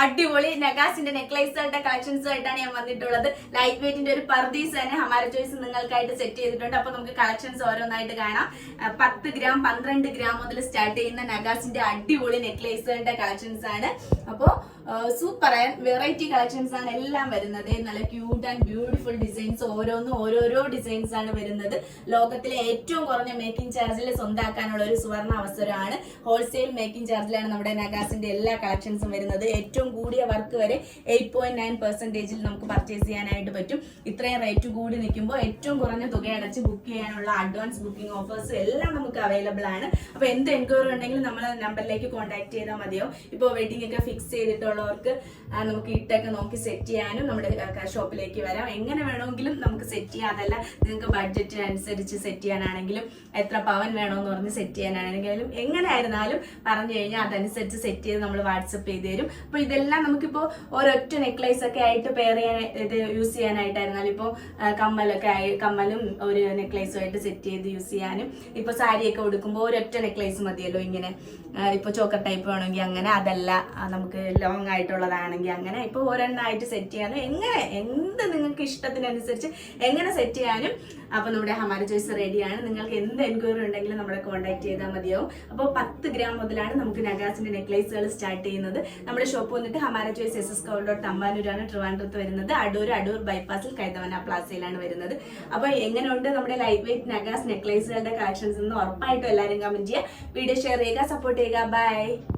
അടിപൊളി നഗാസിന്റെ നെക്ലേസുകളുടെ കളക്ഷൻസുമായിട്ടാണ് ഞാൻ വന്നിട്ടുള്ളത്. ലൈറ്റ് വെയിറ്റിന്റെ ഒരു പർദീസ് തന്നെ ഹമാര ചോയ്സ് നിങ്ങൾക്കായിട്ട് സെറ്റ് ചെയ്തിട്ടുണ്ട്. അപ്പൊ നമുക്ക് കളക്ഷൻസ് ഓരോന്നായിട്ട് കാണാം. 10 ഗ്രാം 12 ഗ്രാം മുതൽ സ്റ്റാർട്ട് ചെയ്യുന്ന നഗാസിന്റെ അടിപൊളി നെക്ലേസുകളുടെ കളക്ഷൻസ് ആണ്. അപ്പോ സൂപ്പർ വെറൈറ്റി കളക്ഷൻസ് ആണ് എല്ലാം വരുന്നത്. നല്ല ക്യൂട്ട് ആൻഡ് ബ്യൂട്ടിഫുൾ ഡിസൈൻസ്, ഓരോന്നും ഓരോരോ ഡിസൈൻസ് ആണ് വരുന്നത്. ലോകത്തിലെ ഏറ്റവും കുറഞ്ഞ മേക്കിംഗ് ചാർജിൽ സ്വന്തമാക്കാനുള്ള ഒരു സുവർണ അവസരമാണ്. ഹോൾസെയിൽ മേക്കിംഗ് ചാർജിലാണ് നമ്മുടെ നഗാസിന്റെ എല്ലാ കളക്ഷൻസും വരുന്നത്. ഏറ്റവും കൂടിയ വർക്ക് വരെ 8.9% നമുക്ക് പർച്ചേസ് ചെയ്യാനായിട്ട് പറ്റും. ഇത്രയും റേറ്റ് കൂടി നിൽക്കുമ്പോൾ ഏറ്റവും കുറഞ്ഞ തുക അടച്ച് ബുക്ക് ചെയ്യാനുള്ള അഡ്വാൻസ് ബുക്കിംഗ് ഓഫേഴ്സ് എല്ലാം നമുക്ക് അവൈലബിൾ ആണ്. അപ്പൊ എന്ത് എൻക്വയറി ഉണ്ടെങ്കിലും നമ്മളെ നമ്പറിലേക്ക് കോൺടാക്ട് ചെയ്താൽ മതിയോ. ഇപ്പോൾ വെഡിങ് ഒക്കെ ഫിക്സ് ചെയ്തിട്ടുള്ളവർക്ക് നമുക്ക് ഇട്ടൊക്കെ നോക്കി സെറ്റ് ചെയ്യാനും നമ്മുടെ ഷോപ്പിലേക്ക് വരാം. എങ്ങനെ വേണമെങ്കിലും നമുക്ക് സെറ്റ് ചെയ്യാം. അതല്ല നിങ്ങൾക്ക് ബഡ്ജറ്റിനനുസരിച്ച് സെറ്റ് ചെയ്യാനാണെങ്കിലും എത്ര പവൻ വേണമെന്ന് പറഞ്ഞ് സെറ്റ് ചെയ്യാനാണെങ്കിലും എങ്ങനെ ആയിരുന്നാലും പറഞ്ഞു കഴിഞ്ഞാൽ അതനുസരിച്ച് സെറ്റ് ചെയ്ത് നമ്മൾ വാട്സപ്പ് ചെയ്ത് തരും. അപ്പൊ ഇതെല്ലാം നമുക്കിപ്പോൾ ഒരൊറ്റ നെക്ലേസ് ഒക്കെ ആയിട്ട് പെയർ ചെയ്യാൻ ഇത് യൂസ് ചെയ്യാനായിട്ടായിരുന്നാലും ഇപ്പോൾ കമ്മലും ഒരു നെക്ലേസും ആയിട്ട് സെറ്റ് ചെയ്ത് യൂസ് ചെയ്യാനും, ഇപ്പൊ സാരിയൊക്കെ ഉടുക്കുമ്പോൾ ഒരൊറ്റ നെക്ലേസ് മതിയല്ലോ. ഇങ്ങനെ ഇപ്പൊ ചോക്കർ ടൈപ്പ് വേണമെങ്കിൽ അങ്ങനെ, അതല്ല നമുക്ക് ലോങ് ആയിട്ടുള്ളതാണെങ്കിൽ അങ്ങനെ, ഇപ്പൊ ഒരെണ്ണമായിട്ട് സെറ്റ് ചെയ്യാനും എങ്ങനെ എന്ത് നിങ്ങൾക്ക് ഇഷ്ടത്തിനനുസരിച്ച് എങ്ങനെ സെറ്റ് ചെയ്യാനും അപ്പൊ നമ്മുടെ ഹമാര ചോയ്സ് റെഡിയാണ്. നിങ്ങൾക്ക് എന്ത് എൻക്വയറി ഉണ്ടെങ്കിലും നമ്മളെ കോൺടാക്ട് ചെയ്താൽ മതിയാവും. അപ്പോൾ 10 ഗ്രാം മുതലാണ് നമുക്ക് നഗാസിന്റെ നെക്ലേസുകൾ സ്റ്റാർട്ട് ചെയ്യുന്നത്. നമ്മുടെ ഷോപ്പ് വന്നിട്ട് ഹമാര ചോയ്സ് SS കൗണ്ടർ തമ്പാനൂരാണ്, ട്രിവാൻഡ്രത്ത് വരുന്നത്. അടൂർ ബൈപ്പാസിൽ കൈതവന പ്ലാസയിലാണ് വരുന്നത്. അപ്പൊ എങ്ങനെയുണ്ട് നമ്മുടെ ലൈറ്റ് വെയിറ്റ് നഗാസ് നെക്ലേസുകളുടെ കളക്ഷൻസ് എന്ന് ഉറപ്പായിട്ടും എല്ലാവരും കമന്റ് ചെയ്യുക, വീഡിയോ ഷെയർ ചെയ്യുക, സപ്പോർട്ട് ചെയ്യുക. ബൈ.